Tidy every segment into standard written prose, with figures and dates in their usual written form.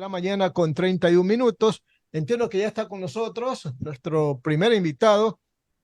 mañana con 31 minutos. Entiendo que ya está con nosotros nuestro primer invitado,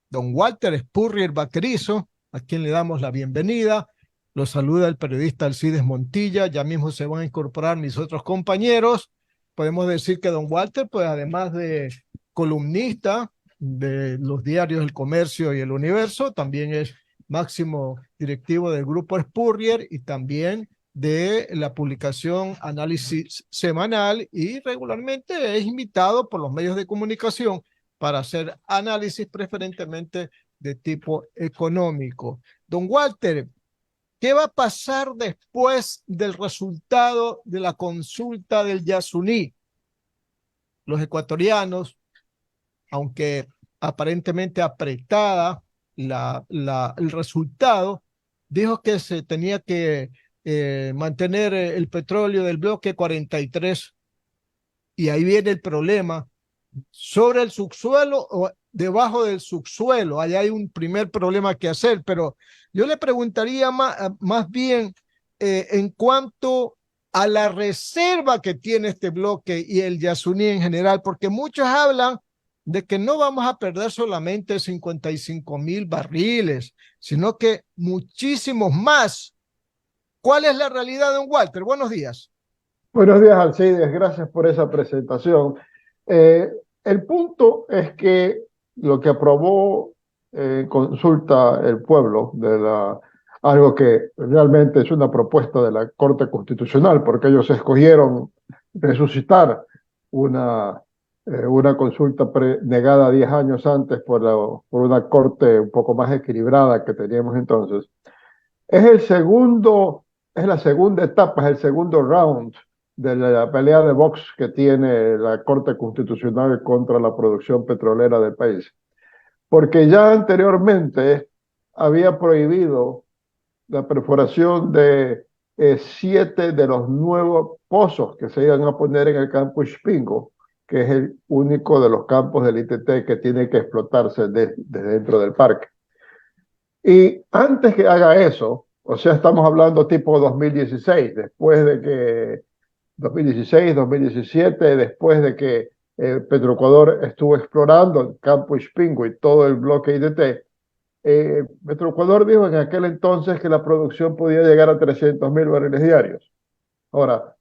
don Walter Spurrier Vaquerizo, a quien le damos la bienvenida. Lo saluda el periodista Alcides Montilla. Ya mismo se van a incorporar mis otros compañeros. Podemos decir que don Walter, pues además de columnista de los diarios El Comercio y El Universo, también es máximo directivo del Grupo Spurrier y también de la publicación Análisis Semanal, y regularmente es invitado por los medios de comunicación para hacer análisis preferentemente de tipo económico. Don Walter, ¿qué va a pasar después del resultado de la consulta del Yasuní? Los ecuatorianos, aunque aparentemente apretada el resultado, dijo que se tenía que mantener el petróleo del bloque 43, y ahí viene el problema. ¿Sobre el subsuelo o debajo del subsuelo? Allá hay un primer problema que hacer, pero yo le preguntaría más bien en cuanto a la reserva que tiene este bloque y el Yasuní en general, porque muchos hablan de que no vamos a perder solamente 55,000 barriles, sino que muchísimos más. ¿Cuál es la realidad, don Walter? Buenos días. Buenos días, Alcides. Gracias por esa presentación. El punto es que lo que aprobó consulta el pueblo algo que realmente es una propuesta de la Corte Constitucional, porque ellos escogieron resucitar una consulta negada 10 años antes por una Corte un poco más equilibrada que teníamos entonces. Es la segunda etapa, es el segundo round de la pelea de box que tiene la Corte Constitucional contra la producción petrolera del país. Porque ya anteriormente había prohibido la perforación de 7 de los nuevos pozos que se iban a poner en el campo Ispingo, que es el único de los campos del ITT que tiene que explotarse desde dentro del parque. Y antes que haga eso, o sea, estamos hablando tipo 2016, después de que 2016, 2017, después de que Petroecuador estuvo explorando el campo Ispingo y todo el bloque IDT, Petroecuador dijo en aquel entonces que la producción podía llegar a 300,000 barriles diarios. Ahora,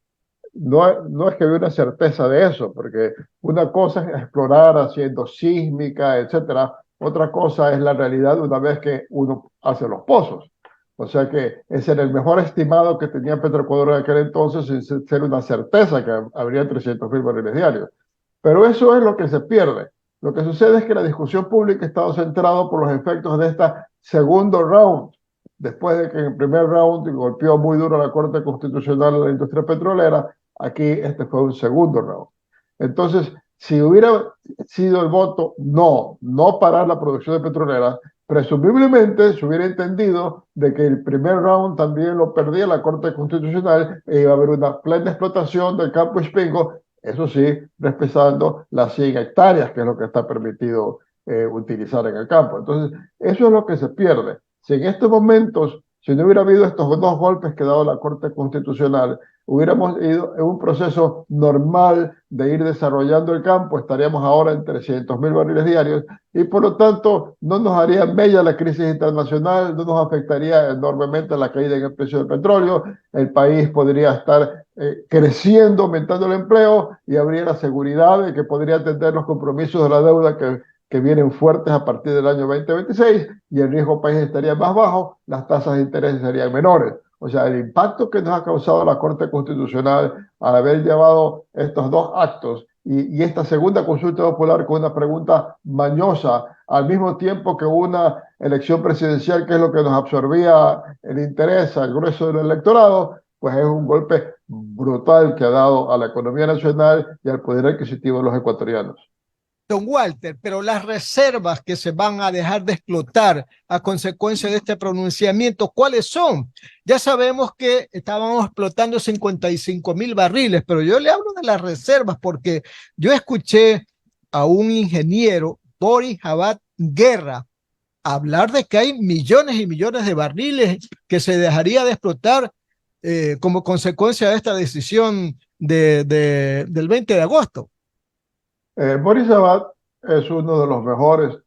no es que haya una certeza de eso, porque una cosa es explorar haciendo sísmica, etcétera. Otra cosa es la realidad una vez que uno hace los pozos. O sea que ese era el mejor estimado que tenía Petroecuador en aquel entonces, sin ser una certeza que habría 300,000 barriles diarios. Pero eso es lo que se pierde. Lo que sucede es que la discusión pública ha estado centrada por los efectos de esta segundo round, después de que en el primer round golpeó muy duro la Corte Constitucional de la industria petrolera. Aquí este fue un segundo round. Entonces, si hubiera sido el voto no parar la producción de petrolera, presumiblemente se hubiera entendido de que el primer round también lo perdía la Corte Constitucional e iba a haber una plena explotación del campo Ispingo, eso sí, respetando las 100 hectáreas, que es lo que está permitido utilizar en el campo. Entonces, eso es lo que se pierde. Si en estos momentos, si no hubiera habido estos dos golpes que ha dado la Corte Constitucional, hubiéramos ido en un proceso normal de ir desarrollando el campo, estaríamos ahora en 300,000 barriles diarios y por lo tanto no nos haría mella la crisis internacional, no nos afectaría enormemente la caída en el precio del petróleo, el país podría estar creciendo, aumentando el empleo y habría la seguridad de que podría atender los compromisos de la deuda que vienen fuertes a partir del año 2026 y el riesgo país estaría más bajo, las tasas de interés serían menores. O sea, el impacto que nos ha causado la Corte Constitucional al haber llevado estos dos actos y esta segunda consulta popular con una pregunta mañosa, al mismo tiempo que una elección presidencial, que es lo que nos absorbía el interés al grueso del electorado, pues es un golpe brutal que ha dado a la economía nacional y al poder adquisitivo de los ecuatorianos. Don Walter, pero las reservas que se van a dejar de explotar a consecuencia de este pronunciamiento, ¿cuáles son? Ya sabemos que estábamos explotando 55,000 barriles, pero yo le hablo de las reservas porque yo escuché a un ingeniero, Boris Abad Guerra, hablar de que hay millones y millones de barriles que se dejaría de explotar como consecuencia de esta decisión del 20 de agosto. Boris Abad es uno de los mejores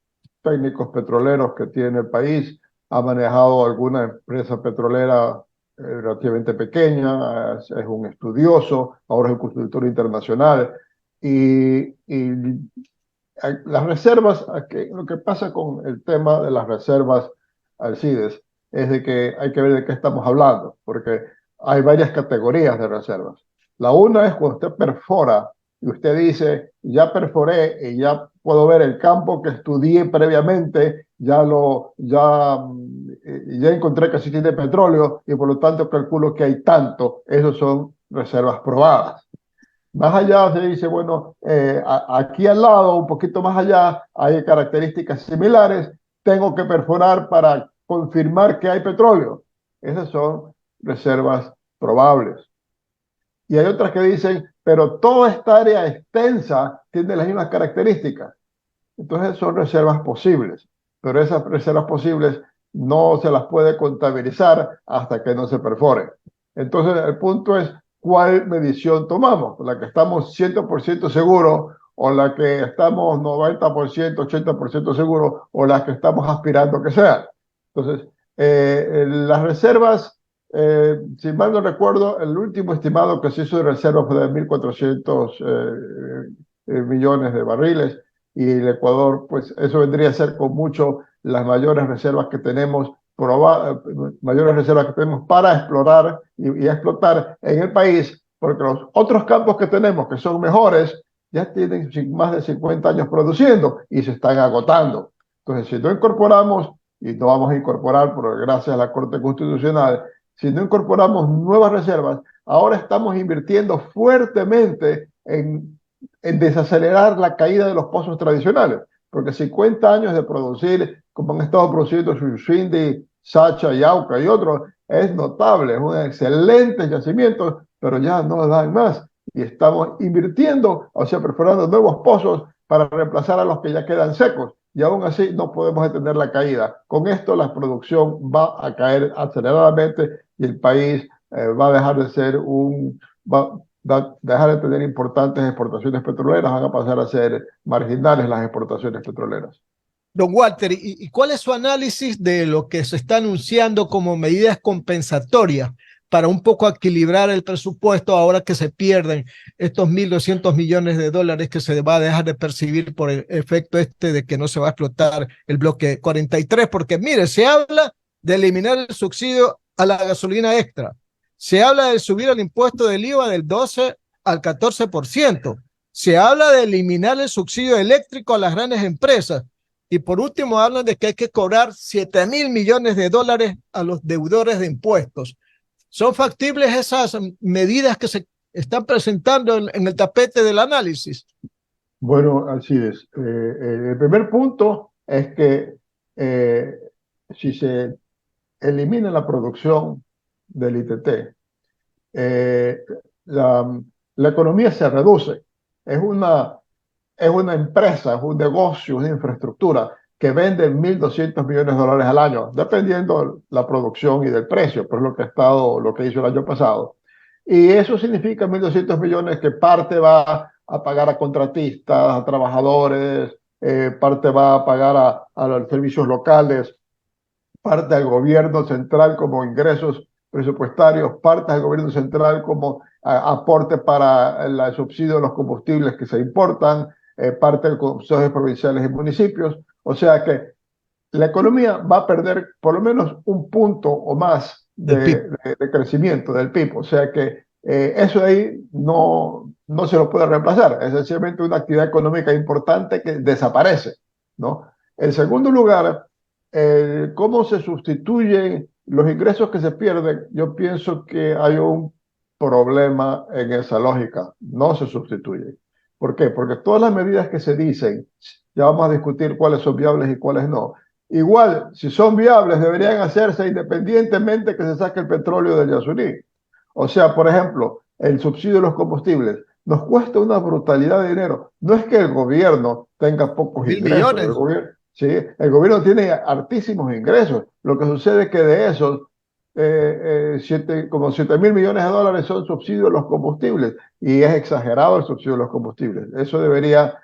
técnicos petroleros que tiene el país. Ha manejado alguna empresa petrolera relativamente pequeña, es un estudioso, ahora es un consultor internacional. Y las reservas, lo que pasa con el tema de las reservas Alcides es de que hay que ver de qué estamos hablando, porque hay varias categorías de reservas. La una es cuando usted perfora y usted dice, ya perforé y ya puedo ver el campo que estudié previamente, ya encontré que sí tiene petróleo y por lo tanto calculo que hay tanto. Esos son reservas probadas. Más allá se dice, bueno, aquí al lado, un poquito más allá, hay características similares, tengo que perforar para confirmar que hay petróleo. Esas son reservas probables. Y hay otras que dicen, pero toda esta área extensa tiene las mismas características. Entonces son reservas posibles, pero esas reservas posibles no se las puede contabilizar hasta que no se perforen. Entonces el punto es cuál medición tomamos, la que estamos 100% seguros o la que estamos 90%, 80% seguros o la que estamos aspirando que sea. Entonces, las reservas, si mal no recuerdo, el último estimado que se hizo de reservas fue de 1.400 millones de barriles y el Ecuador, pues eso vendría a ser con mucho las mayores reservas que tenemos, mayores reservas que tenemos para explorar y explotar en el país, porque los otros campos que tenemos, que son mejores, ya tienen más de 50 años produciendo y se están agotando. Entonces, si no incorporamos, y no vamos a incorporar, por gracias a la Corte Constitucional, si no incorporamos nuevas reservas, ahora estamos invirtiendo fuertemente en desacelerar la caída de los pozos tradicionales, porque 50 años de producir, como han estado produciendo Shushindi, Sacha, Yauca y otros, es notable, es un excelente yacimiento, pero ya no dan más. Y estamos invirtiendo, o sea, perforando nuevos pozos para reemplazar a los que ya quedan secos. Y aún así no podemos detener la caída. Con esto la producción va a caer aceleradamente y el país va a dejar de ser dejar de tener importantes exportaciones petroleras, van a pasar a ser marginales las exportaciones petroleras. Don Walter, ¿y cuál es su análisis de lo que se está anunciando como medidas compensatorias para un poco equilibrar el presupuesto ahora que se pierden estos 1.200 millones de dólares que se va a dejar de percibir por el efecto de que no se va a explotar el bloque 43? Porque mire, se habla de eliminar el subsidio a la gasolina extra, se habla de subir el impuesto del IVA del 12 al 14%, se habla de eliminar el subsidio eléctrico a las grandes empresas. Y por último hablan de que hay que cobrar 7.000 millones de dólares a los deudores de impuestos. ¿Son factibles esas medidas que se están presentando en el tapete del análisis? Bueno, así es. El primer punto es que si se elimina la producción del ITT, eh, la, la economía se reduce. Es una empresa, es un negocio, una infraestructura que vende 1.200 millones de dólares al año, dependiendo de la producción y del precio, por lo que lo que hizo el año pasado. Y eso significa 1.200 millones que parte va a pagar a contratistas, a trabajadores, parte va a pagar a los servicios locales, parte al gobierno central como ingresos presupuestarios, parte al gobierno central como aporte para el subsidio de los combustibles que se importan, parte de consejos provinciales y municipios. O sea que la economía va a perder por lo menos un punto o más de crecimiento del PIB. O sea que eso ahí no se lo puede reemplazar. Es sencillamente una actividad económica importante que desaparece, ¿no? En segundo lugar, ¿cómo se sustituyen los ingresos que se pierden? Yo pienso que hay un problema en esa lógica. No se sustituyen. ¿Por qué? Porque todas las medidas que se dicen, ya vamos a discutir cuáles son viables y cuáles no. Igual, si son viables, deberían hacerse independientemente que se saque el petróleo del Yasuní. O sea, por ejemplo, el subsidio de los combustibles nos cuesta una brutalidad de dinero. No es que el gobierno tenga pocos Mil ingresos, millones. sí, el gobierno tiene altísimos ingresos. Lo que sucede es que de esos, como 7.000 millones de dólares son subsidios a los combustibles y es exagerado el subsidio a los combustibles. Eso debería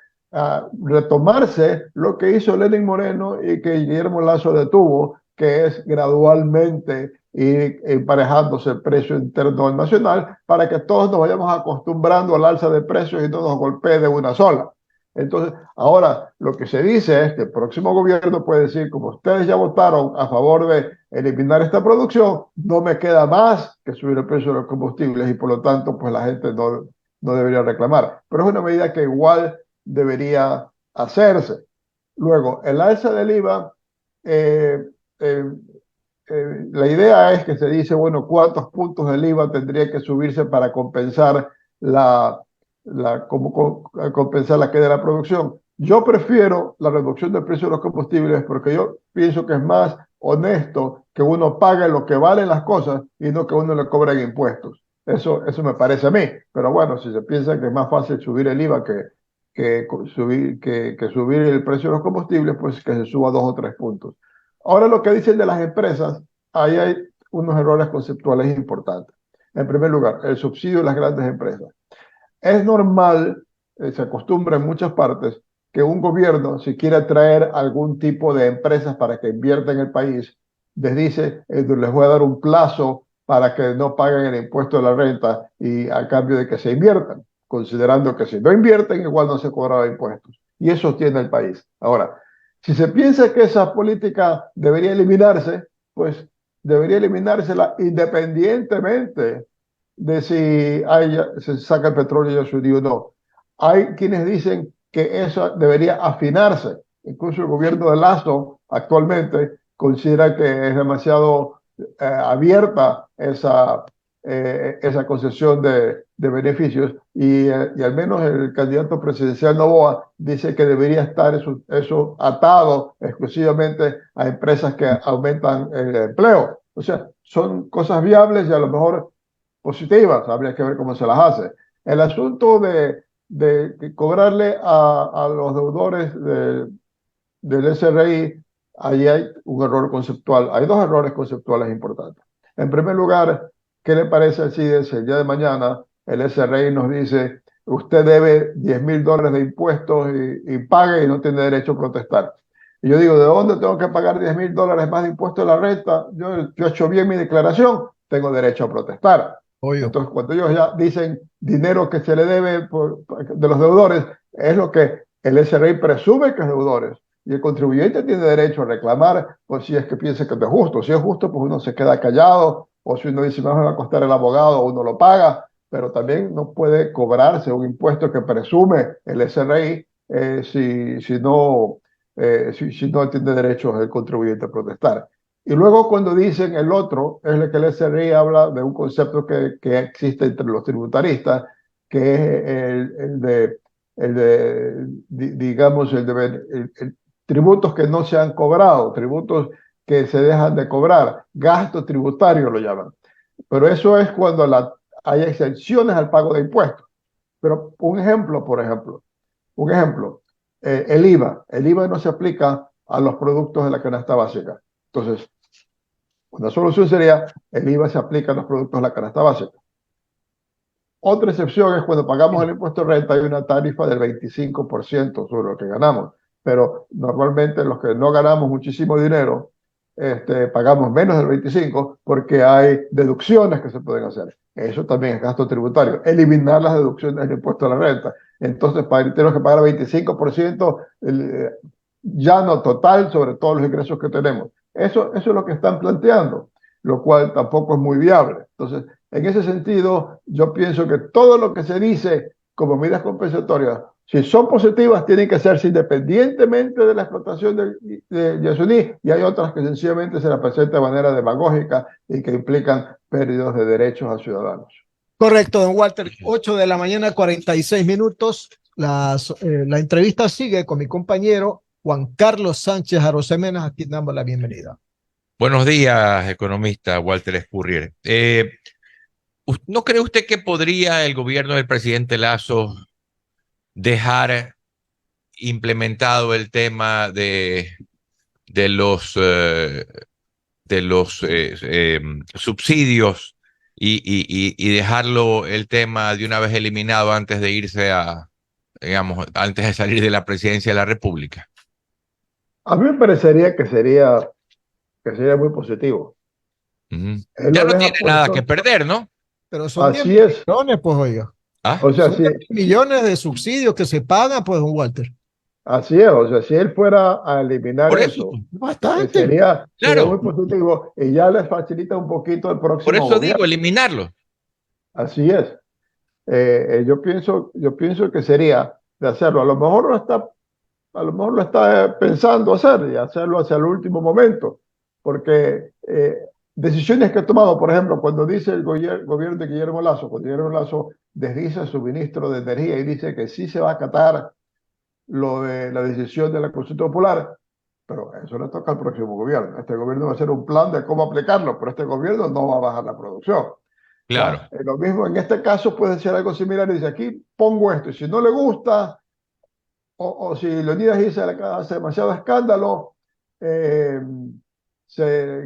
retomarse lo que hizo Lenin Moreno y que Guillermo Lasso detuvo, que es gradualmente ir emparejándose el precio interno al nacional para que todos nos vayamos acostumbrando al alza de precios y no nos golpee de una sola. Entonces, ahora lo que se dice es que el próximo gobierno puede decir, como ustedes ya votaron a favor de eliminar esta producción, no me queda más que subir el precio de los combustibles y por lo tanto, pues la gente no debería reclamar. Pero es una medida que igual debería hacerse. Luego, el alza del IVA, eh, eh, la idea es que se dice, bueno, cuántos puntos del IVA tendría que subirse para compensar compensar la caída de la producción. Yo prefiero la reducción del precio de los combustibles porque yo pienso que es más honesto que uno pague lo que valen las cosas y no que uno le cobren impuestos. Eso me parece a mí. Pero bueno, si se piensa que es más fácil subir el IVA que subir el precio de los combustibles, pues que se suba 2 o 3 puntos. Ahora lo que dicen de las empresas, ahí hay unos errores conceptuales importantes. En primer lugar, el subsidio de las grandes empresas. Es normal, se acostumbra en muchas partes, que un gobierno, si quiere atraer algún tipo de empresas para que invierta en el país, les dice, les voy a dar un plazo para que no paguen el impuesto de la renta y a cambio de que se inviertan, considerando que si no invierten, igual no se cobraba impuestos. Y eso tiene el país. Ahora, si se piensa que esa política debería eliminarse, pues debería eliminársela independientemente de si se saca el petróleo y el subsidio o no. Hay quienes dicen que eso debería afinarse. Incluso el gobierno de Lasso actualmente considera que es demasiado abierta esa concesión de beneficios y al menos el candidato presidencial Noboa dice que debería estar eso atado exclusivamente a empresas que aumentan el empleo. O sea, son cosas viables y a lo mejor positivas, habría que ver cómo se las hace. El asunto de cobrarle a los deudores del SRI, ahí hay un error conceptual, hay dos errores conceptuales importantes. En primer lugar, ¿qué le parece si el día de mañana el SRI nos dice, usted debe 10.000 dólares de impuestos y pague y no tiene derecho a protestar? Y yo digo, ¿de dónde tengo que pagar 10.000 dólares más de impuestos de la renta? Yo he hecho bien mi declaración, tengo derecho a protestar. Obvio. Entonces, cuando ellos ya dicen dinero que se le debe de los deudores, es lo que el SRI presume que es deudores. Y el contribuyente tiene derecho a reclamar, pues si es que piensa que no es justo. Si es justo, pues uno se queda callado, o si uno dice, me va a costar el abogado, uno lo paga, pero también no puede cobrarse un impuesto que presume el SRI si no tiene derecho el contribuyente a protestar. Y luego cuando dicen el otro, es el que el SRI habla de un concepto que existe entre los tributaristas, que es digamos, tributos que no se han cobrado, tributos que se dejan de cobrar, gasto tributario lo llaman. Pero eso es cuando hay exenciones al pago de impuestos. Pero un ejemplo, el IVA. El IVA no se aplica a los productos de la canasta básica. Entonces, una solución sería el IVA se aplica a los productos de la canasta básica. Otra excepción es cuando pagamos el impuesto de renta, hay una tarifa del 25% sobre lo que ganamos. Pero normalmente los que no ganamos muchísimo dinero, pagamos menos del 25% porque hay deducciones que se pueden hacer. Eso también es gasto tributario. Eliminar las deducciones del impuesto a la renta. Entonces, tenemos que pagar el 25% llano total sobre todos los ingresos que tenemos. Eso es lo que están planteando, lo cual tampoco es muy viable. Entonces, en ese sentido, yo pienso que todo lo que se dice como medidas compensatorias, si son positivas, tienen que hacerse independientemente de la explotación de Yasuní, y hay otras que sencillamente se las presentan de manera demagógica y que implican pérdidas de derechos a ciudadanos. Correcto, don Walter. 8 de la mañana, 46 minutos. La entrevista sigue con mi compañero Juan Carlos Sánchez Arosemena, a quien damos la bienvenida. Buenos días, economista Walter Spurrier. ¿No cree usted que podría el gobierno del presidente Lasso dejar implementado el tema de los subsidios y dejarlo el tema de una vez eliminado antes de irse digamos, antes de salir de la presidencia de la República? A mí me parecería que sería muy positivo. Ujú. Él Ya lo no deja tiene nada que puesto. perder, ¿no? Pero son 10 Así es. millones, pues oiga. ¿Ah? O sea, Son si, 10 millones de subsidios que se pagan, pues, don Walter. así es. O sea, si él fuera a eliminar Por eso, eso, Bastante. sería muy claro, positivo y ya les facilita un poquito el por próximo eso digo, gobierno. eliminarlo. Así es. Yo pienso que sería de hacerlo. A lo mejor lo está pensando hacer y hacerlo hacia el último momento, porque decisiones que ha tomado, por ejemplo, cuando dice el gobierno de Guillermo Lasso, cuando Guillermo Lasso desdice a su ministro de Energía y dice que sí se va a acatar lo de la decisión de la Consulta Popular, pero eso le toca al próximo gobierno. Este gobierno va a hacer un plan de cómo aplicarlo, pero este gobierno no va a bajar la producción. Claro, ¿Ya? Lo mismo en este caso puede ser algo similar y dice, aquí pongo esto, y si no le gusta, o si Leonidas dice hace demasiado escándalo, eh,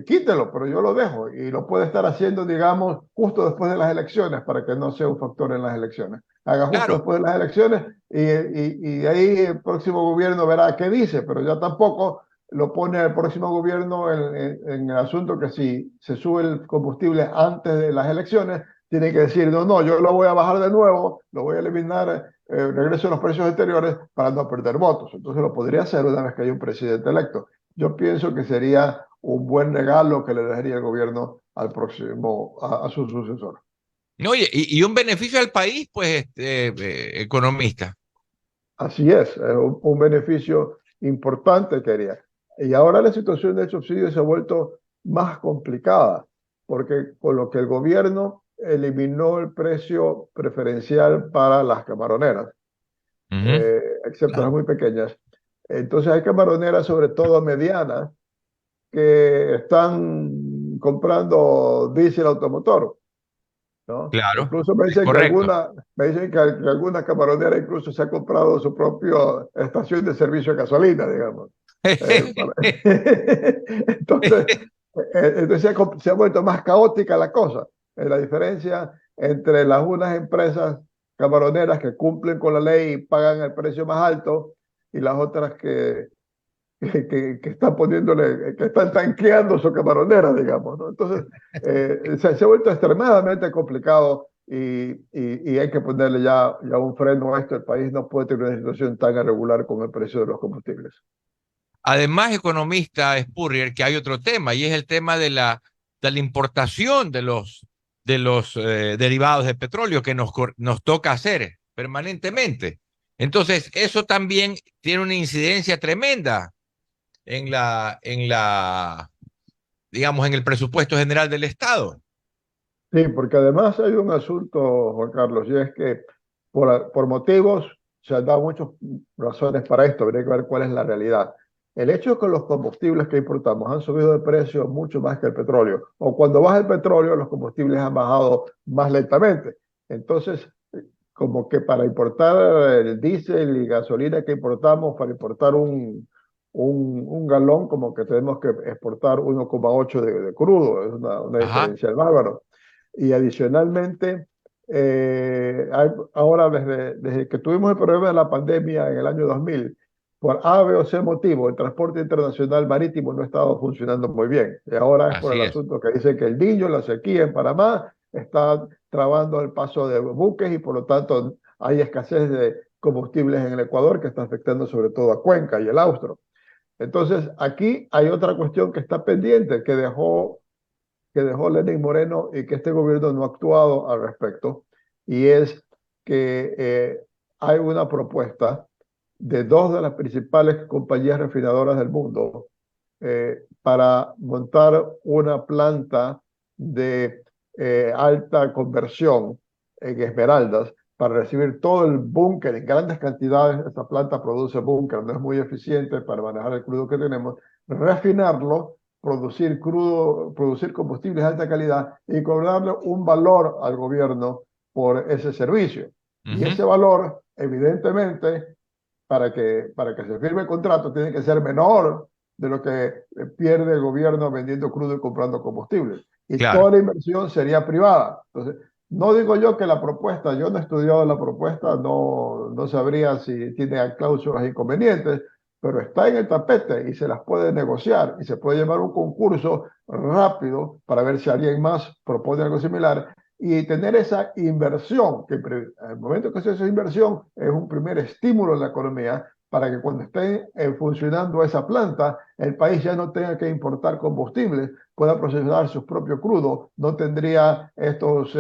quítelo, pero yo lo dejo y lo puede estar haciendo, digamos, justo después de las elecciones para que no sea un factor en las elecciones. Haga justo claro. después de las elecciones y ahí el próximo gobierno verá qué dice, pero ya tampoco lo pone el próximo gobierno en el asunto que si se sube el combustible antes de las elecciones, tiene que decir, no, no, yo lo voy a bajar de nuevo, lo voy a eliminar, regreso a los precios anteriores para no perder votos. Entonces lo podría hacer una vez que haya un presidente electo. Yo pienso que sería un buen regalo que le dejaría el gobierno al próximo, a su sucesor. No, y un beneficio al país, pues, economista. Así es un beneficio importante que haría. Y ahora la situación del subsidio se ha vuelto más complicada, porque con lo que el gobierno eliminó el precio preferencial para las camaroneras, Ujú. excepto las muy pequeñas. Entonces hay camaroneras, sobre todo medianas, que están comprando diésel automotor, ¿no? Claro, Incluso me es dicen que correcto. alguna camaronera incluso se ha comprado su propia estación de servicio de gasolina, digamos. Eh, para- entonces se ha vuelto más caótica la cosa. La diferencia entre las unas empresas camaroneras que cumplen con la ley y pagan el precio más alto y las otras que están poniéndole, que están tanqueando su camaronera, digamos, ¿no? Entonces, se ha vuelto extremadamente complicado y hay que ponerle ya un freno a esto. El país no puede tener una situación tan irregular con el precio de los combustibles. Además, economista Spurrier, que hay otro tema, y es el tema de la importación de los derivados de petróleo que nos toca hacer permanentemente. Entonces, eso también tiene una incidencia tremenda digamos, en el presupuesto general del Estado. Sí, porque además hay un asunto, Juan Carlos, y es que por motivos, se han dado muchas razones para esto, habría que ver cuál es la realidad. El hecho es que los combustibles que importamos han subido de precio mucho más que el petróleo, o cuando baja el petróleo, los combustibles han bajado más lentamente. Entonces, como que para importar el diésel y gasolina que importamos, para importar un galón, como que tenemos que exportar 1,8 de crudo, es una Ajá, diferencia bárbaro. Y adicionalmente, ahora desde que tuvimos el problema de la pandemia en el año 2000, por A, B o C motivo, el transporte internacional marítimo no ha estado funcionando muy bien. Y ahora es por así el es. asunto que dice que el Niño, la sequía en Panamá, está trabando el paso de buques y por lo tanto hay escasez de combustibles en el Ecuador que está afectando sobre todo a Cuenca y el Austro. Entonces, aquí hay otra cuestión que está pendiente, que dejó Lenín Moreno y que este gobierno no ha actuado al respecto, y es que hay una propuesta de dos de las principales compañías refinadoras del mundo para montar una planta de alta conversión en Esmeraldas para recibir todo el búnker en grandes cantidades. Esta planta produce búnker, no es muy eficiente para manejar el crudo que tenemos, refinarlo, producir crudo, producir combustibles de alta calidad y cobrarle un valor al gobierno por ese servicio. Y Ujú. ese valor, evidentemente, para que se firme el contrato, tiene que ser menor de lo que pierde el gobierno vendiendo crudo y comprando combustible. Y Claro. toda la inversión sería privada. Entonces, no digo yo que la propuesta, yo no he estudiado la propuesta, no sabría si tiene cláusulas inconvenientes, pero está en el tapete y se las puede negociar y se puede llevar un concurso rápido para ver si alguien más propone algo similar y tener esa inversión, que al momento que se hace esa inversión es un primer estímulo en la economía para que cuando esté funcionando esa planta, el país ya no tenga que importar combustibles, pueda procesar sus propios crudos, no tendría estos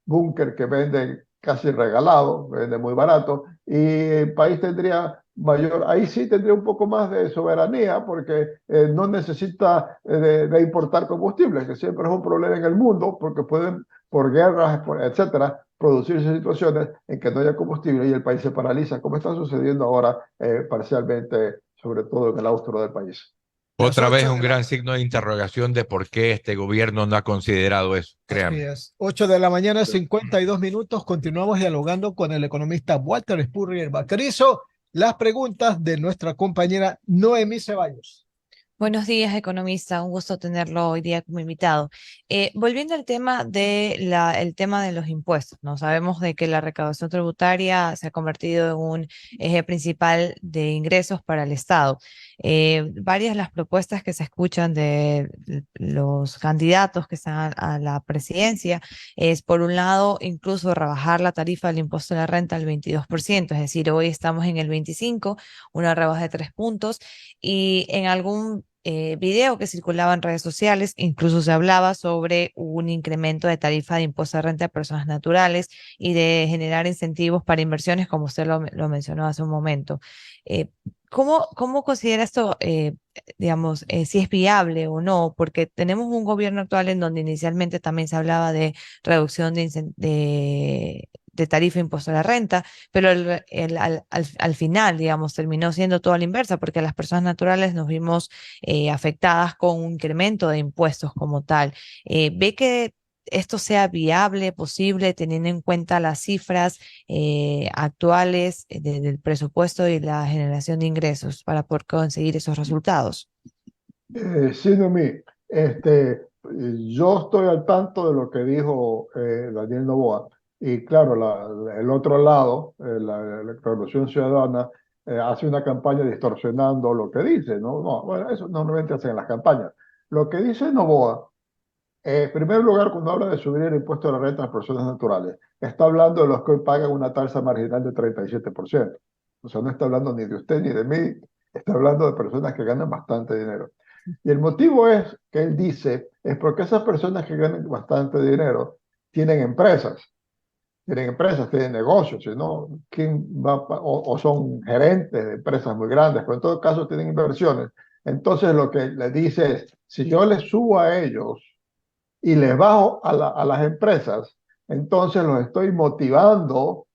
búnker que venden casi regalado, venden muy barato, y el país tendría mayor, ahí sí tendría un poco más de soberanía porque no necesita de importar combustibles, que siempre es un problema en el mundo porque pueden, por guerras, etcétera, producirse situaciones en que no haya combustible y el país se paraliza, como está sucediendo ahora parcialmente, sobre todo en el austro del país. Otra vez un gran signo de interrogación de por qué este gobierno no ha considerado eso, créame. 8 de la mañana, 52 minutos. Continuamos dialogando con el economista Walter Spurrier Baquerizo. Las preguntas de nuestra compañera Noemí Ceballos. Buenos días, economista. Un gusto tenerlo hoy día como invitado. Volviendo al tema el tema de los impuestos, ¿no? Sabemos de que la recaudación tributaria se ha convertido en un eje principal de ingresos para el Estado. Varias de las propuestas que se escuchan de los candidatos que están a la presidencia es, por un lado, incluso rebajar la tarifa del impuesto a la renta al 22%, es decir, hoy estamos en el 25%, una rebaja de 3 puntos, y en algún video que circulaba en redes sociales, incluso se hablaba sobre un incremento de tarifa de impuesto de renta de personas naturales y de generar incentivos para inversiones, como usted lo mencionó hace un momento. ¿Cómo considera esto, digamos, si es viable o no? Porque tenemos un gobierno actual en donde inicialmente también se hablaba de reducción de tarifa de impuesto a la renta, pero al final, digamos, terminó siendo todo a la inversa, porque las personas naturales nos vimos afectadas con un incremento de impuestos como tal. ¿Ve que esto sea viable, posible, teniendo en cuenta las cifras actuales del presupuesto y la generación de ingresos para poder conseguir esos resultados? Sí, Noemí, yo estoy al tanto de lo que dijo Daniel Noboa. Y claro, el otro lado, la Revolución Ciudadana, hace una campaña distorsionando lo que dice, ¿no? No, bueno, eso normalmente hacen en las campañas. Lo que dice Noboa, en primer lugar, cuando habla de subir el impuesto a la renta a las personas naturales, está hablando de los que hoy pagan una tasa marginal de 37%. O sea, no está hablando ni de usted ni de mí, está hablando de personas que ganan bastante dinero. Y el motivo es que él dice, es porque esas personas que ganan bastante dinero tienen empresas, tienen negocios, si no, ¿quién va o son gerentes de empresas muy grandes, pero en todo caso tienen inversiones. Entonces lo que le dice es, si yo les subo a ellos y les bajo a las empresas, entonces los estoy motivando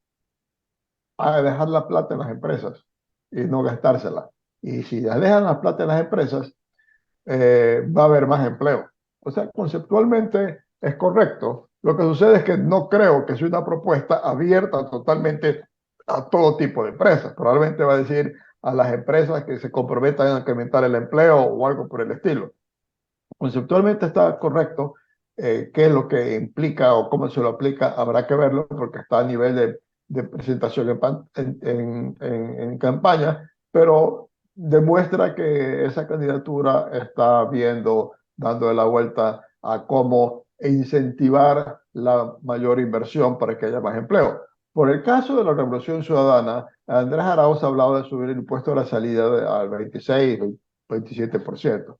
a dejar la plata en las empresas y no gastársela. Y si ya dejan la plata en las empresas, va a haber más empleo. O sea, conceptualmente es correcto. Lo que sucede es que no creo que sea una propuesta abierta totalmente a todo tipo de empresas. Probablemente va a decir a las empresas que se comprometan a incrementar el empleo o algo por el estilo. Conceptualmente está correcto. Qué es lo que implica o cómo se lo aplica, habrá que verlo porque está a nivel de presentación en campaña, pero demuestra que esa candidatura está dándole la vuelta a cómo incentivar la mayor inversión para que haya más empleo. Por el caso de la Revolución Ciudadana, Andrés Arauz ha hablado de subir el impuesto a la salida al 26, 27%.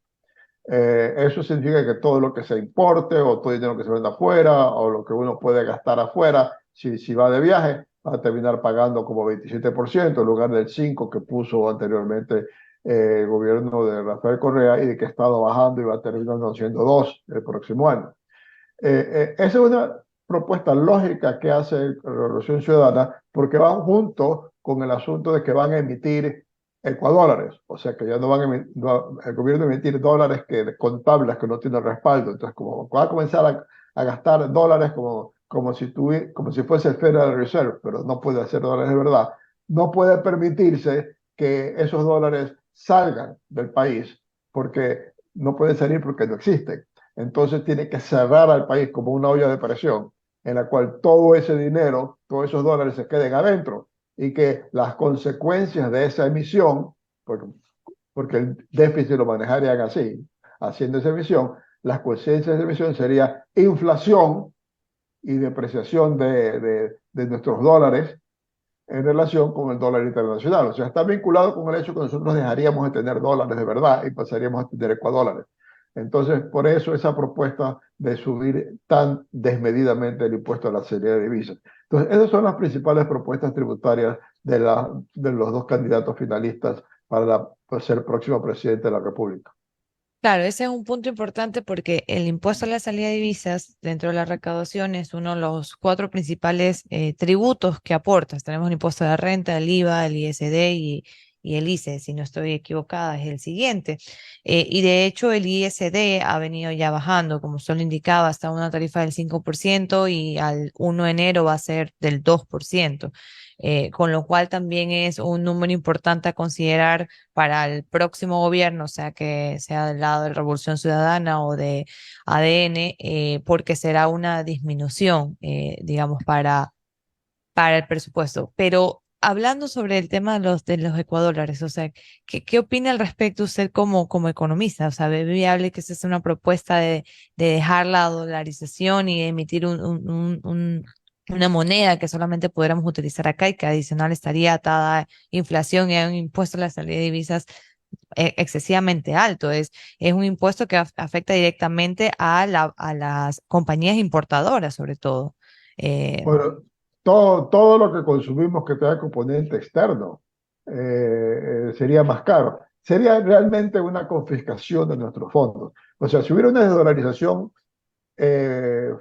Eso significa que todo lo que se importe o todo el dinero que se venda afuera o lo que uno puede gastar afuera, si va de viaje, va a terminar pagando como 27% en lugar del 5% que puso anteriormente el gobierno de Rafael Correa y de que ha estado bajando y va a terminar siendo 2% el próximo año. Esa es una propuesta lógica que hace la Revolución Ciudadana porque va junto con el asunto de que van a emitir ecuadólares, o sea que ya no van el gobierno a emitir dólares contables que no tienen respaldo, entonces como va a comenzar a gastar dólares como si fuese el Federal Reserve, pero no puede hacer dólares de verdad, no puede permitirse que esos dólares salgan del país porque no pueden salir porque no existen. Entonces tiene que cerrar al país como una olla de presión en la cual todo ese dinero, todos esos dólares se queden adentro y que las consecuencias de esa emisión, porque el déficit lo manejarían así, haciendo esa emisión, las consecuencias de esa emisión sería inflación y depreciación de nuestros dólares en relación con el dólar internacional. O sea, está vinculado con el hecho que nosotros dejaríamos de tener dólares de verdad y pasaríamos a tener ecuadólares. Entonces, por eso esa propuesta de subir tan desmedidamente el impuesto a la salida de divisas. Entonces, esas son las principales propuestas tributarias de los dos candidatos finalistas para ser próximo presidente de la República. Claro, ese es un punto importante porque el impuesto a la salida de divisas dentro de la recaudación es uno de los cuatro principales tributos que aportas. Tenemos el impuesto de la renta, el IVA, el ISD y el ICE, si no estoy equivocada, es el siguiente. Y de hecho el ISD ha venido ya bajando, como usted lo indicaba, hasta una tarifa del 5% y al 1 de enero va a ser del 2%. Con lo cual también es un número importante a considerar para el próximo gobierno, o sea que sea del lado de Revolución Ciudadana o de ADN, porque será una disminución, digamos, para el presupuesto. Pero hablando sobre el tema de los ecuadólares, o sea, ¿qué opina al respecto usted como economista? O sea, ¿ve viable que esa sea una propuesta de dejar la dolarización y emitir una moneda que solamente pudiéramos utilizar acá y que adicional estaría atada a inflación y a un impuesto a la salida de divisas excesivamente alto? Es un impuesto que afecta directamente a las compañías importadoras, sobre todo. Eh, Bueno, todo lo que consumimos que tenga componente externo sería más caro. Sería realmente una confiscación de nuestros fondos. O sea, si hubiera una desdolarización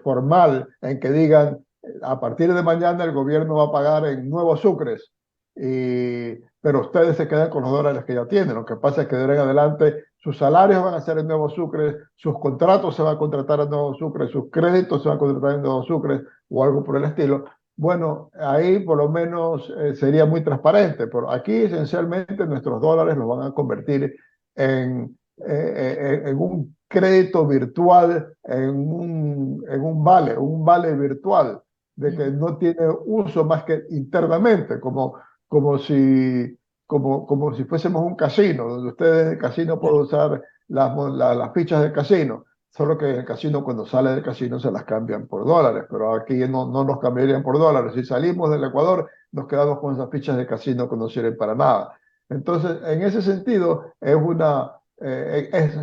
formal en que digan a partir de mañana el gobierno va a pagar en nuevos sucres, pero ustedes se quedan con los dólares que ya tienen. Lo que pasa es que de ahora en adelante sus salarios van a ser en nuevos sucres, sus contratos se van a contratar en nuevos sucres, sus créditos se van a contratar en nuevos sucres o algo por el estilo. Bueno, ahí por lo menos sería muy transparente, pero aquí esencialmente nuestros dólares los van a convertir en un crédito virtual, un vale virtual, de que no tiene uso más que internamente, como como si fuésemos un casino, donde usted en el casino puede usar las fichas del casino, solo que en el casino cuando sale del casino se las cambian por dólares, pero aquí no nos cambiarían por dólares. Si salimos del Ecuador, nos quedamos con esas fichas de casino que no sirven para nada. Entonces, en ese sentido, es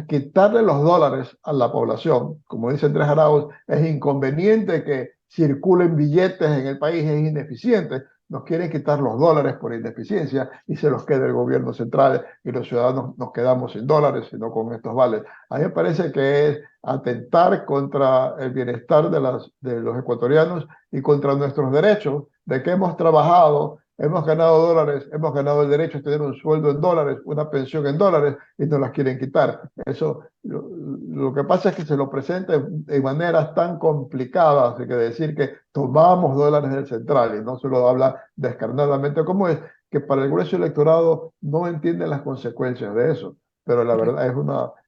quitarle los dólares a la población. Como dice Andrés Arauz, es inconveniente que circulen billetes en el país, es ineficiente. Nos quieren quitar los dólares por ineficiencia y se los queda el gobierno central y los ciudadanos nos quedamos sin dólares, sino con estos vales. A mí me parece que es atentar contra el bienestar de los ecuatorianos y contra nuestros derechos, de que hemos trabajado, hemos ganado dólares, hemos ganado el derecho a tener un sueldo en dólares, una pensión en dólares, y nos las quieren quitar. Eso, lo que pasa es que se lo presenta de maneras tan complicadas, que decir que tomamos dólares del central y no se lo habla descarnadamente como es, que para el grueso electorado no entiende las consecuencias de eso. Pero la verdad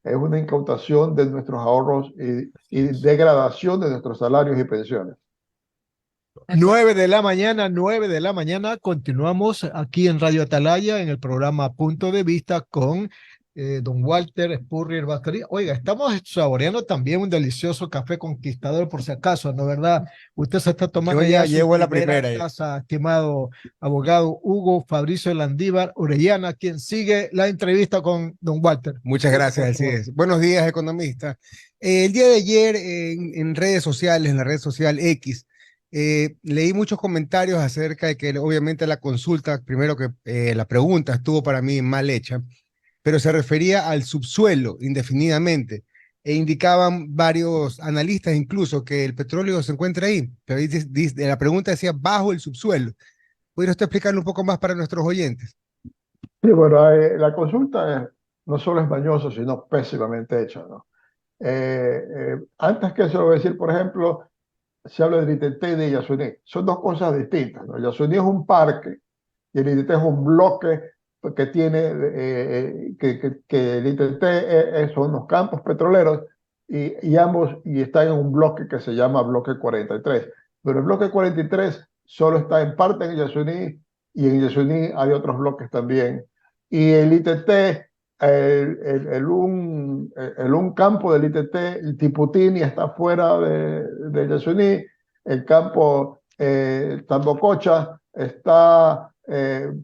es una incautación de nuestros ahorros y degradación de nuestros salarios y pensiones. 9 de la mañana, 9 de la mañana, continuamos aquí en Radio Atalaya en el programa Punto de Vista con don Walter Spurrier Bakery. Oiga, estamos saboreando también un delicioso café conquistador, por si acaso, ¿no verdad? Usted se está tomando Yo ya su llevo la primera. taza, estimado abogado Hugo Fabricio Landívar Orellana, quien sigue la entrevista con don Walter. Muchas gracias, así es. Buenos días, economista. El día de ayer en redes sociales, en la red social X, leí muchos comentarios acerca de que obviamente la consulta, primero que la pregunta estuvo para mí mal hecha, pero se refería al subsuelo indefinidamente e indicaban varios analistas incluso que el petróleo se encuentra ahí, pero ahí la pregunta decía bajo el subsuelo. ¿Podría usted explicarlo un poco más para nuestros oyentes? Sí, bueno, no solo es mañoso, sino pésimamente hecha, ¿no? Antes que eso, voy a decir, por ejemplo, se habla del ITT y de Yasuní. Son dos cosas distintas, ¿no? Yasuní es un parque y el ITT es un bloque que tiene, que el ITT son los campos petroleros y ambos están en un bloque que se llama bloque 43. Pero el bloque 43 solo está en parte en Yasuní y en Yasuní hay otros bloques también. Y el ITT, un campo del ITT, el Tiputini está fuera de Yasuní, el campo Tambococha está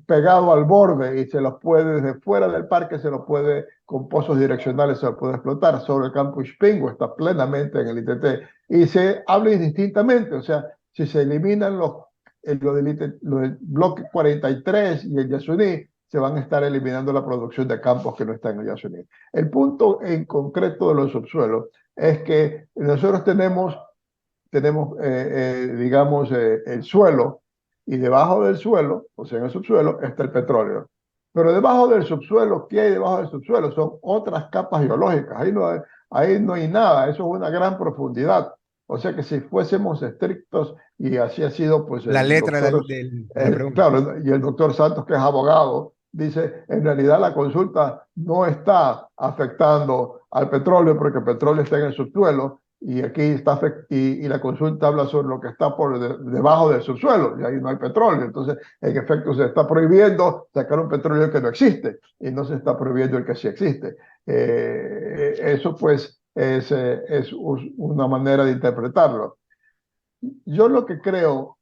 pegado al borde y se los puede, desde fuera del parque, se los puede, con pozos direccionales, se los puede explotar. Sobre el campo Ispingo está plenamente en el ITT y se habla indistintamente, o sea, si se eliminan lo del bloque 43 y el Yasuní, se van a estar eliminando la producción de campos que no están en el Yasuní. El punto en concreto de los subsuelos es que nosotros tenemos digamos, el suelo, y debajo del suelo, o sea, en el subsuelo, está el petróleo. Pero debajo del subsuelo, ¿qué hay debajo del subsuelo? Son otras capas geológicas. Ahí no hay nada, eso es una gran profundidad. O sea que si fuésemos estrictos, y así ha sido, pues La el letra doctor, de la pregunta. claro, y el doctor Santos, que es abogado, dice, en realidad la consulta no está afectando al petróleo porque el petróleo está en el subsuelo, y aquí está, y la consulta habla sobre lo que está debajo del subsuelo, y ahí no hay petróleo. Entonces, en efecto, se está prohibiendo sacar un petróleo que no existe, y no se está prohibiendo el que sí existe. Eso, pues, es una manera de interpretarlo. Yo lo que creo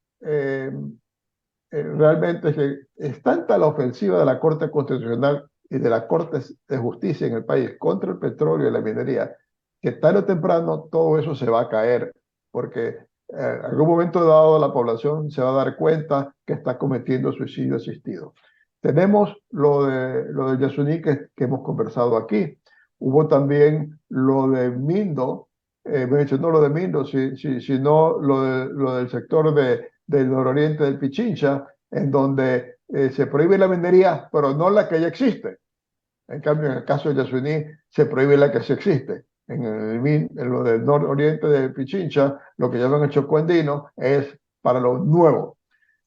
realmente es que es tanta la ofensiva de la Corte Constitucional y de la Corte de Justicia en el país contra el petróleo y la minería, que tarde o temprano todo eso se va a caer, porque en algún momento dado la población se va a dar cuenta que está cometiendo suicidio asistido. Tenemos lo de Yasuní que hemos conversado aquí. Hubo también lo de Mindo, me he dicho no lo de Mindo, sino lo del sector del nororiente del Pichincha, en donde se prohíbe la minería, pero no la que ya existe. En cambio, en el caso de Yasuní, se prohíbe la que sí existe. En lo del nororiente del Pichincha, lo que llaman el Chocó Andino, es para lo nuevo.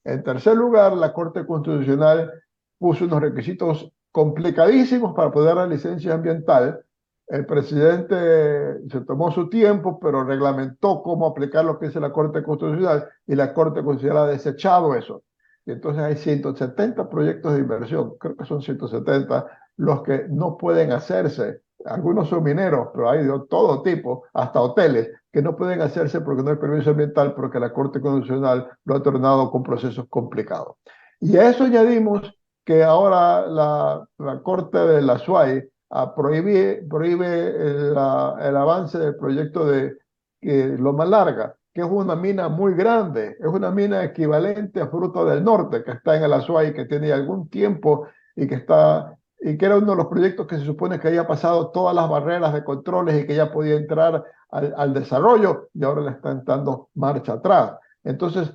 En tercer lugar, la Corte Constitucional puso unos requisitos complicadísimos para poder dar la licencia ambiental. El presidente se tomó su tiempo, pero reglamentó cómo aplicar lo que dice la Corte Constitucional, y la Corte Constitucional ha desechado eso. Y entonces hay 170 proyectos de inversión, creo que son 170, los que no pueden hacerse. Algunos son mineros, pero hay de todo tipo, hasta hoteles, que no pueden hacerse porque no hay permiso ambiental, porque la Corte Constitucional lo ha tornado con procesos complicados. Y a eso añadimos que ahora la Corte de la SUAY prohíbe el avance del proyecto de Loma Larga, que es una mina muy grande, es una mina equivalente a Fruta del Norte, que está en el Azuay, que tiene algún tiempo y que era uno de los proyectos que se supone que había pasado todas las barreras de controles y que ya podía entrar al desarrollo, y ahora le están dando marcha atrás. Entonces,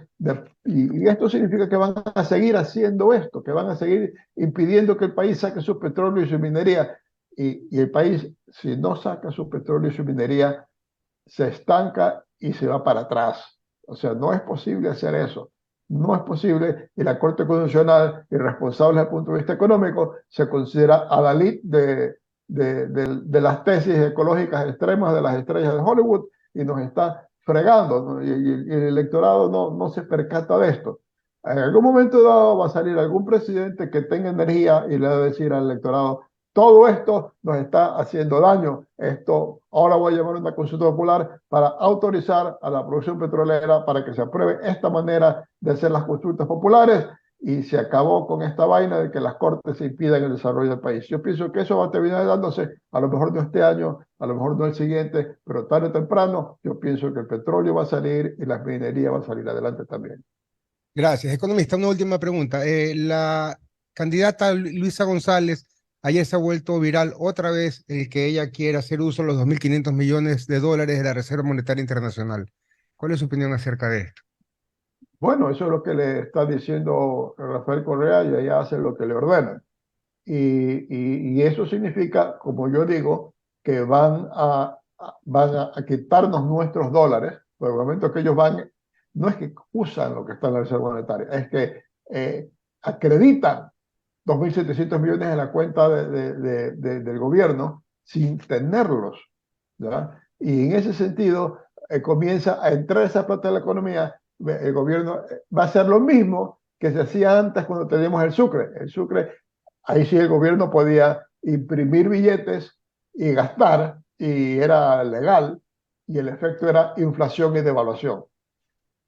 y esto significa que van a seguir haciendo esto, que van a seguir impidiendo que el país saque su petróleo y su minería, y el país, si no saca su petróleo y su minería, se estanca y se va para atrás. O sea, no es posible hacer eso. No es posible, y la Corte Constitucional, irresponsable desde el punto de vista económico, se considera adalid de las tesis ecológicas extremas de las estrellas de Hollywood, y nos está fregando, ¿no? Y el electorado no se percata de esto. En algún momento dado va a salir algún presidente que tenga energía y le va a decir al electorado: todo esto nos está haciendo daño. Ahora voy a llamar a una consulta popular para autorizar a la producción petrolera para que se apruebe esta manera de hacer las consultas populares, y se acabó con esta vaina de que las cortes se impidan el desarrollo del país. Yo pienso que eso va a terminar dándose, a lo mejor no este año, a lo mejor no el siguiente, pero tarde o temprano yo pienso que el petróleo va a salir y la minería va a salir adelante también. Gracias. Economista, una última pregunta. La candidata Luisa González ayer se ha vuelto viral otra vez el que ella quiere hacer uso de los 2.500 millones de dólares de la Reserva Monetaria Internacional. ¿Cuál es su opinión acerca de esto? Bueno, eso es lo que le está diciendo Rafael Correa, y ella hace lo que le ordenan. Y eso significa, como yo digo, que van a quitarnos nuestros dólares. Por el momento que ellos no es que usan lo que está en la Reserva Monetaria, es que acreditan 2.700 millones en la cuenta del gobierno sin tenerlos, ¿ya? Y en ese sentido comienza a entrar esa plata de la economía. El gobierno va a hacer lo mismo que se hacía antes cuando teníamos el Sucre. El Sucre, ahí sí el gobierno podía imprimir billetes y gastar, y era legal, y el efecto era inflación y devaluación.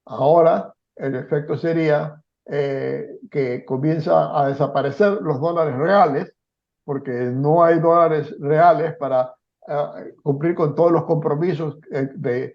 Ahora el efecto sería que comienza a desaparecer los dólares reales, porque no hay dólares reales para cumplir con todos los compromisos de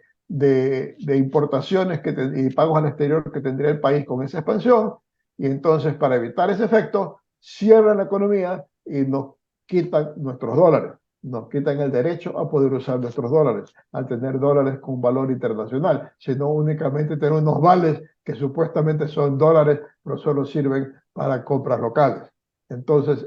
importaciones y pagos al exterior que tendría el país con esa expansión. Y entonces, para evitar ese efecto, cierran la economía y nos quitan nuestros dólares, nos quitan el derecho a poder usar nuestros dólares, al tener dólares con valor internacional, sino únicamente tener unos vales que supuestamente son dólares, pero solo sirven para compras locales. Entonces,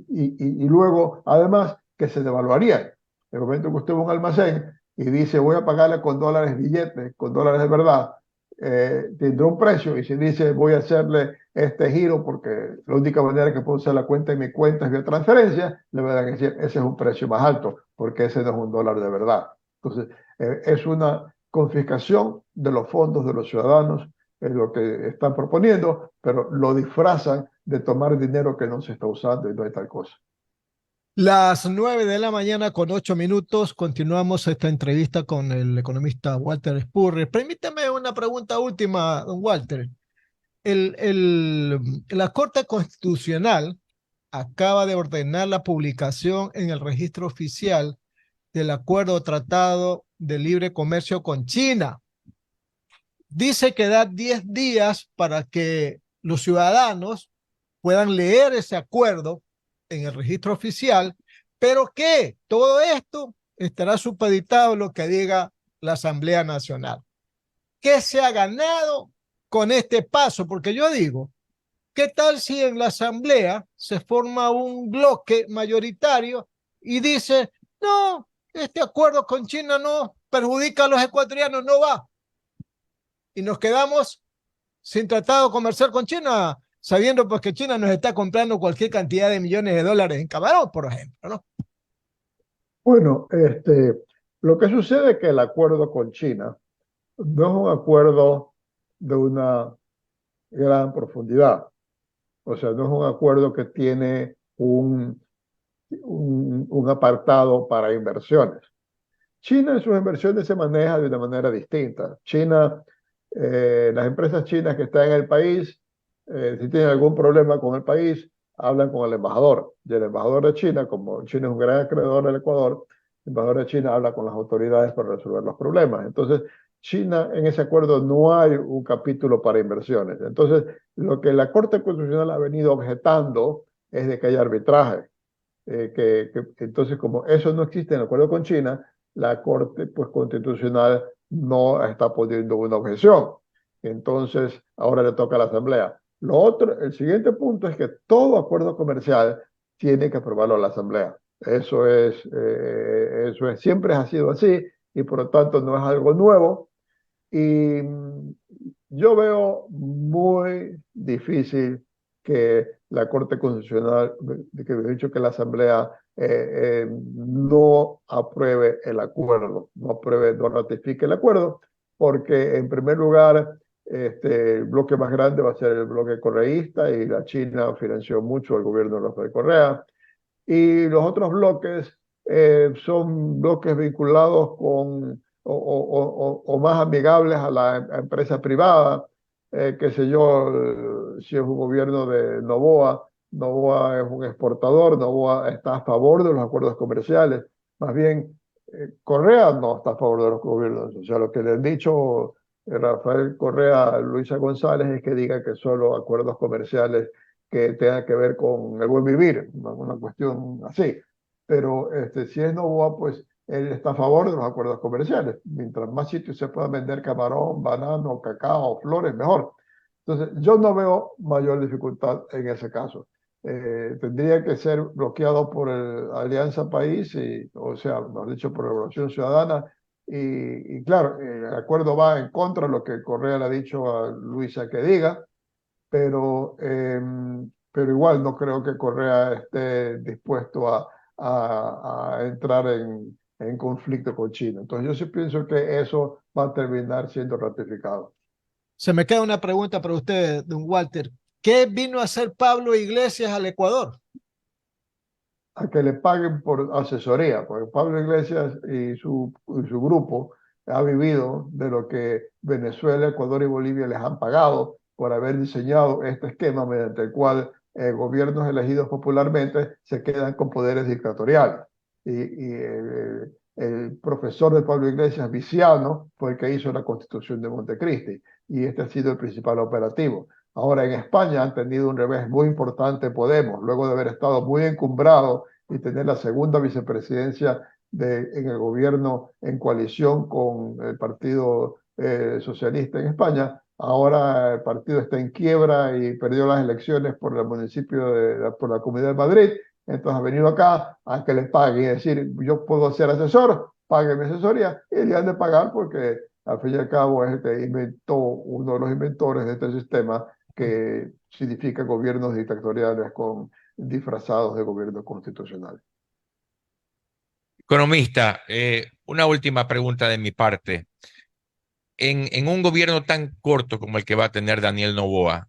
y luego, además, que se devaluaría. El momento que usted va a un almacén y dice, voy a pagarle con dólares billetes, con dólares de verdad, tendrá un precio. Y si dice, voy a hacerle este giro porque la única manera que puedo usar la cuenta en mi cuenta es vía transferencia, le van a decir, ese es un precio más alto, porque ese no es un dólar de verdad. Entonces, es una confiscación de los fondos de los ciudadanos, es lo que están proponiendo, pero lo disfrazan de tomar dinero que no se está usando y no hay tal cosa. Las 9 de la mañana con 8 minutos, continuamos esta entrevista con el economista Walter Spurrier. Permítame una pregunta última, don Walter. La Corte Constitucional acaba de ordenar la publicación en el registro oficial del acuerdo tratado de libre comercio con China. Dice que da 10 días para que los ciudadanos puedan leer ese acuerdo en el registro oficial, pero que todo esto estará supeditado a lo que diga la Asamblea Nacional. ¿Qué se ha ganado con este paso? Porque yo digo, ¿qué tal si en la Asamblea se forma un bloque mayoritario y dice, no, este acuerdo con China no perjudica a los ecuatorianos, no va? Y nos quedamos sin tratado comercial con China, sabiendo pues que China nos está comprando cualquier cantidad de millones de dólares en camarón, por ejemplo, ¿no? Bueno, lo que sucede es que el acuerdo con China no es un acuerdo de una gran profundidad. O sea, no es un acuerdo que tiene un apartado para inversiones. China en sus inversiones se maneja de una manera distinta. China, las empresas chinas que están en el país, si tienen algún problema con el país, hablan con el embajador. Y el embajador de China, como China es un gran acreedor del Ecuador, el embajador de China habla con las autoridades para resolver los problemas. Entonces, China en ese acuerdo no hay un capítulo para inversiones. Entonces, lo que la Corte Constitucional ha venido objetando es de que haya arbitraje. Entonces, como eso no existe en el acuerdo con China, la Corte pues, Constitucional no está poniendo una objeción. Entonces, ahora le toca a la Asamblea. Lo otro, el siguiente punto es que todo acuerdo comercial tiene que aprobarlo la Asamblea. Siempre ha sido así y por lo tanto no es algo nuevo. Y yo veo muy difícil que la Corte Constitucional, que he dicho que la Asamblea no apruebe el acuerdo, no ratifique el acuerdo, porque en primer lugar, el bloque más grande va a ser el bloque correísta y la China financió mucho al gobierno de Rafael Correa. Y los otros bloques son bloques vinculados con o más amigables a la empresa privada, qué sé yo, si es un gobierno de Noboa, Noboa es un exportador, Noboa está a favor de los acuerdos comerciales, más bien Correa no está a favor de los gobiernos, o sea, lo que le han dicho Rafael Correa a Luisa González es que diga que solo acuerdos comerciales que tengan que ver con el buen vivir, una cuestión así. Pero si es Noboa, pues él está a favor de los acuerdos comerciales. Mientras más sitios se puedan vender camarón, banano, cacao, flores, mejor. Entonces, yo no veo mayor dificultad en ese caso. Tendría que ser bloqueado por Alianza País, o sea, mejor dicho, por Revolución Ciudadana. Y claro, el acuerdo va en contra de lo que Correa le ha dicho a Luisa que diga, pero pero igual no creo que Correa esté dispuesto a entrar en conflicto con China. Entonces yo sí pienso que eso va a terminar siendo ratificado. Se me queda una pregunta para usted, don Walter. ¿Qué vino a hacer Pablo Iglesias al Ecuador? A que le paguen por asesoría, porque Pablo Iglesias y su grupo ha vivido de lo que Venezuela, Ecuador y Bolivia les han pagado por haber diseñado este esquema mediante el cual gobiernos elegidos popularmente se quedan con poderes dictatoriales. Y el profesor de Pablo Iglesias, Viciano, fue el que hizo la Constitución de Montecristi, y este ha sido el principal operativo. Ahora, en España han tenido un revés muy importante Podemos, luego de haber estado muy encumbrado y tener la segunda vicepresidencia en el gobierno en coalición con el Partido Socialista en España. Ahora el partido está en quiebra y perdió las elecciones por el municipio, por la Comunidad de Madrid. Entonces ha venido acá a que le paguen, es decir, yo puedo ser asesor, pague mi asesoría, y le han de pagar porque al fin y al cabo es el que inventó, uno de los inventores de este sistema que significa gobiernos dictatoriales disfrazados de gobierno constitucional. Economista, una última pregunta de mi parte. En un gobierno tan corto como el que va a tener Daniel Noboa,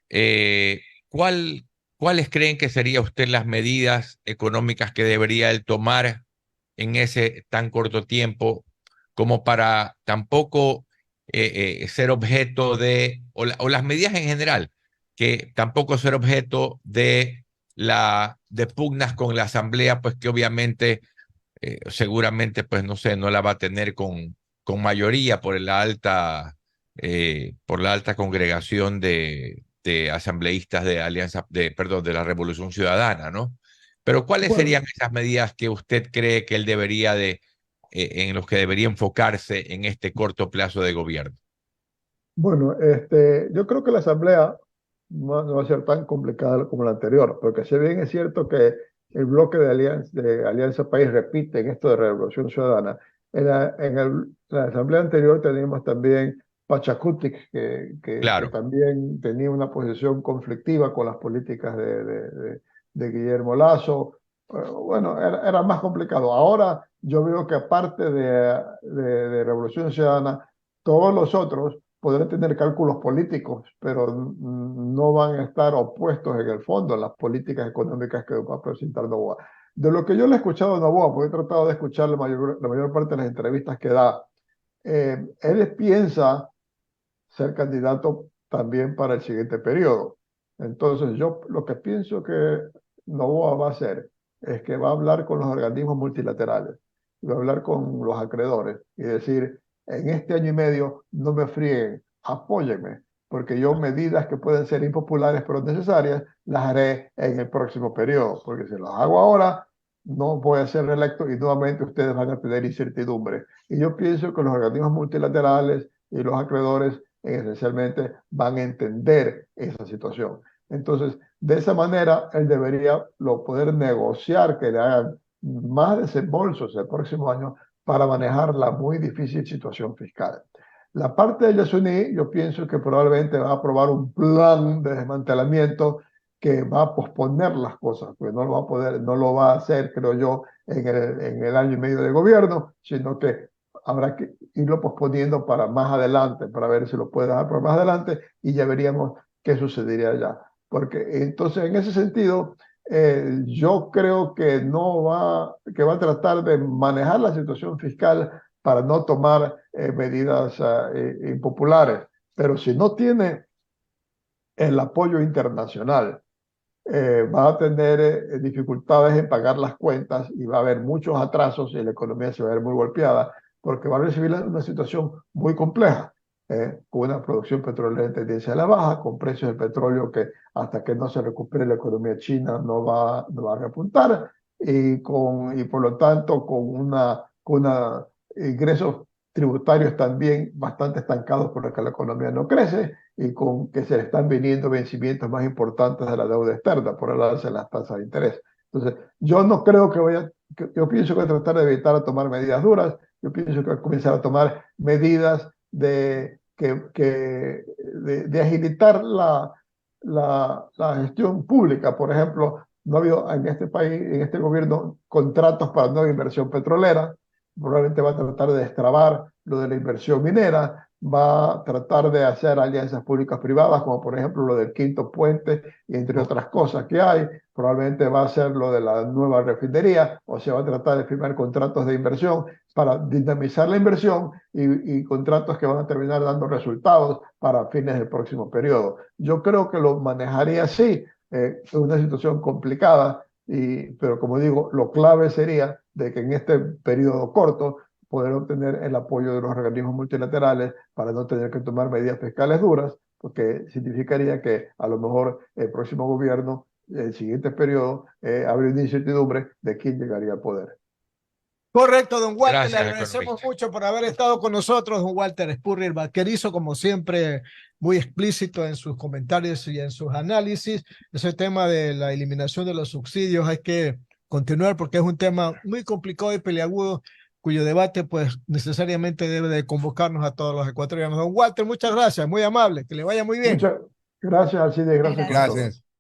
eh, ¿cuál, ¿cuáles creen que serían usted las medidas económicas que debería él tomar en ese tan corto tiempo como para tampoco ser objeto o las medidas en general, que tampoco ser objeto de pugnas con la Asamblea, pues que obviamente, seguramente, pues no sé, no la va a tener con mayoría por la alta congregación de asambleístas de Alianza, perdón, de la Revolución Ciudadana, ¿no? Pero ¿cuáles Bueno, serían esas medidas que usted cree que él debería en los que debería enfocarse en este corto plazo de gobierno? bueno, yo creo que la asamblea no va a ser tan complicada como la anterior, porque si bien es cierto que el bloque de Alianza País repite en esto de Revolución Ciudadana, la asamblea anterior teníamos también Pachacutic, que Claro. también tenía una posición conflictiva con las políticas de Guillermo Lasso. Bueno, era más complicado. Ahora yo veo que aparte de Revolución Ciudadana, todos los otros podrán tener cálculos políticos, pero no van a estar opuestos en el fondo a las políticas económicas que va a presentar Noboa. De lo que yo le he escuchado a Noboa, porque he tratado de escuchar la mayor parte de las entrevistas que da, él piensa ser candidato también para el siguiente periodo. Entonces, yo lo que pienso que Noboa va a hacer es que va a hablar con los organismos multilaterales, va a hablar con los acreedores y decir, en este año y medio no me frieguen, apóyenme, porque yo medidas que pueden ser impopulares pero necesarias las haré en el próximo periodo, porque si las hago ahora no voy a ser reelecto y nuevamente ustedes van a tener incertidumbre. Y yo pienso que los organismos multilaterales y los acreedores esencialmente van a entender esa situación. Entonces, de esa manera, él debería poder negociar que le hagan más desembolsos el próximo año para manejar la muy difícil situación fiscal. La parte de Yasuni, yo pienso que probablemente va a aprobar un plan de desmantelamiento que va a posponer las cosas, porque no lo va a poder, no lo va a hacer, creo yo, en el año y medio de gobierno, sino que habrá que irlo posponiendo para más adelante, para ver si lo puede dejar para más adelante y ya veríamos qué sucedería ya. Porque entonces, en ese sentido, yo creo que que va a tratar de manejar la situación fiscal para no tomar medidas impopulares. Pero si no tiene el apoyo internacional, va a tener dificultades en pagar las cuentas y va a haber muchos atrasos y la economía se va a ver muy golpeada porque va a recibir una situación muy compleja, con una producción petrolera en tendencia a la baja, con precios del petróleo que hasta que no se recupere la economía china no va a repuntar y por lo tanto con ingresos tributarios también bastante estancados por los que la economía no crece y con que se le están viniendo vencimientos más importantes de la deuda externa por el alza en las tasas de interés. Entonces, yo no creo yo pienso que va a tratar de evitar a tomar medidas duras, yo pienso que va a comenzar a tomar medidas de agilitar la gestión pública. Por ejemplo, no ha habido en este país, en este gobierno, contratos para nueva inversión petrolera. Probablemente va a tratar de destrabar lo de la inversión minera, va a tratar de hacer alianzas públicas privadas, como por ejemplo lo del Quinto Puente, y entre otras cosas que hay. Probablemente va a hacer lo de la nueva refinería, o se va a tratar de firmar contratos de inversión para dinamizar la inversión y contratos que van a terminar dando resultados para fines del próximo periodo. Yo creo que lo manejaría así, es una situación complicada, pero como digo, lo clave sería de que en este periodo corto poder obtener el apoyo de los organismos multilaterales para no tener que tomar medidas fiscales duras, porque significaría que a lo mejor el próximo gobierno, el siguiente periodo, habría una incertidumbre de quién llegaría al poder. Correcto, don Walter, le Gracias, agradecemos economista. mucho por haber estado con nosotros, don Walter Spurrier Baquerizo, como siempre, muy explícito en sus comentarios y en sus análisis. Ese tema de la eliminación de los subsidios hay que continuar porque es un tema muy complicado y peliagudo, cuyo debate pues necesariamente debe de convocarnos a todos los ecuatorianos. Don Walter, muchas gracias, muy amable, que le vaya muy bien. Muchas gracias, Alcides, gracias con Gracias. todo. Gracias.